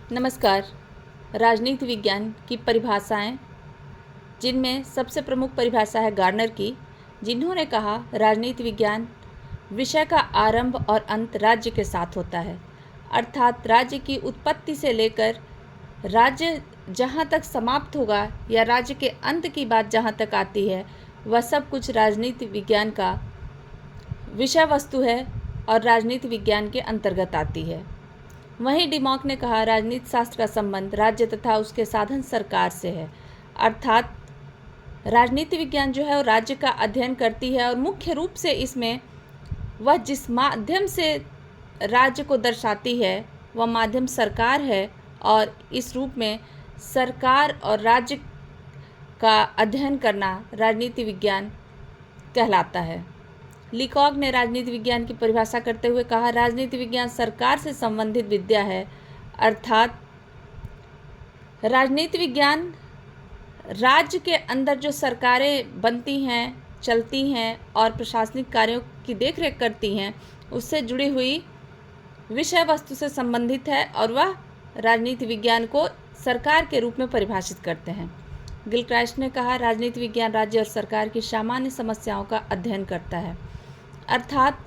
नमस्कार। राजनीति विज्ञान की परिभाषाएं, जिनमें सबसे प्रमुख परिभाषा है गार्नर की, जिन्होंने कहा राजनीति विज्ञान विषय का आरंभ और अंत राज्य के साथ होता है, अर्थात राज्य की उत्पत्ति से लेकर राज्य जहां तक समाप्त होगा या राज्य के अंत की बात जहां तक आती है, वह सब कुछ राजनीति विज्ञान का विषय वस्तु है और राजनीति विज्ञान के अंतर्गत आती है। वहीं डिमॉक ने कहा राजनीति शास्त्र का संबंध राज्य तथा उसके साधन सरकार से है, अर्थात राजनीति विज्ञान जो है वो राज्य का अध्ययन करती है और मुख्य रूप से इसमें वह जिस माध्यम से राज्य को दर्शाती है वह माध्यम सरकार है, और इस रूप में सरकार और राज्य का अध्ययन करना राजनीति विज्ञान कहलाता है। लीकॉक ने राजनीति विज्ञान की परिभाषा करते हुए कहा राजनीति विज्ञान सरकार से संबंधित विद्या है, अर्थात राजनीति विज्ञान राज्य के अंदर जो सरकारें बनती हैं, चलती हैं और प्रशासनिक कार्यों की देखरेख करती हैं, उससे जुड़ी हुई विषय वस्तु से संबंधित है और वह राजनीति विज्ञान को सरकार के रूप में परिभाषित करते हैं। गिलक्राइस्ट ने कहा राजनीति विज्ञान राज्य और सरकार की सामान्य समस्याओं का अध्ययन करता है, अर्थात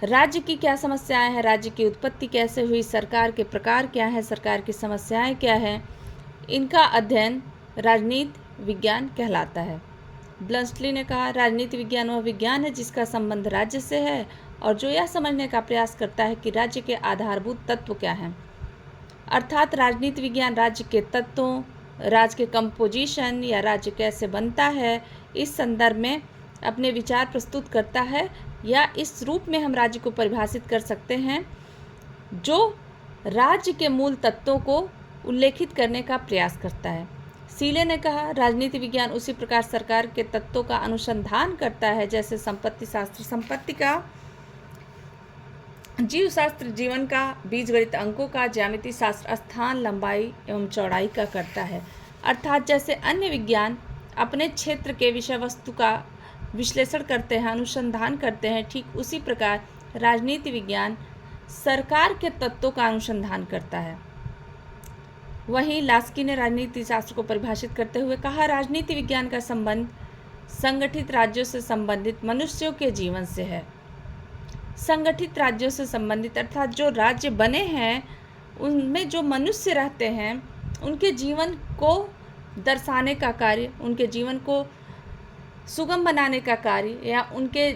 राज्य की क्या समस्याएं हैं, राज्य की उत्पत्ति कैसे हुई, सरकार के प्रकार क्या हैं, सरकार की समस्याएं क्या हैं, इनका अध्ययन राजनीति विज्ञान कहलाता है। ब्लंसली ने कहा राजनीति विज्ञान वह विज्ञान है जिसका संबंध राज्य से है और जो यह समझने का प्रयास करता है कि राज्य के आधारभूत तत्व क्या हैं, अर्थात राजनीति विज्ञान राज्य के तत्वों, राज्य के कंपोजिशन या राज्य कैसे बनता है, इस संदर्भ में अपने विचार प्रस्तुत करता है, या इस रूप में हम राज्य को परिभाषित कर सकते हैं जो राज्य के मूल तत्वों को उल्लेखित करने का प्रयास करता है। सीले ने कहा राजनीति विज्ञान उसी प्रकार सरकार के तत्वों का अनुसंधान करता है जैसे संपत्ति शास्त्र संपत्ति का, जीव शास्त्र जीवन का, बीजगणित अंकों का, ज्यामिति शास्त्र स्थान, लंबाई एवं चौड़ाई का करता है। अर्थात जैसे अन्य विज्ञान अपने क्षेत्र के विषय वस्तु का विश्लेषण करते हैं, अनुसंधान करते हैं, ठीक उसी प्रकार राजनीति विज्ञान सरकार के तत्वों का अनुसंधान करता है। वहीं लास्की ने राजनीति शास्त्र को परिभाषित करते हुए कहा राजनीति विज्ञान का संबंध संगठित राज्यों से संबंधित मनुष्यों के जीवन से है। संगठित राज्यों से संबंधित अर्थात जो राज्य बने हैं उनमें जो मनुष्य रहते हैं उनके जीवन को दर्शाने का कार्य, उनके जीवन को सुगम बनाने का कार्य या उनके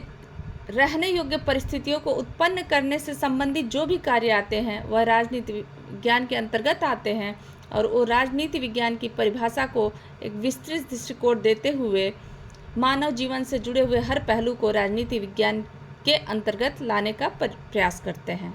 रहने योग्य परिस्थितियों को उत्पन्न करने से संबंधित जो भी कार्य आते हैं वह राजनीति विज्ञान के अंतर्गत आते हैं, और वो राजनीति विज्ञान की परिभाषा को एक विस्तृत दृष्टिकोण देते हुए मानव जीवन से जुड़े हुए हर पहलू को राजनीति विज्ञान के अंतर्गत लाने का प्रयास करते हैं।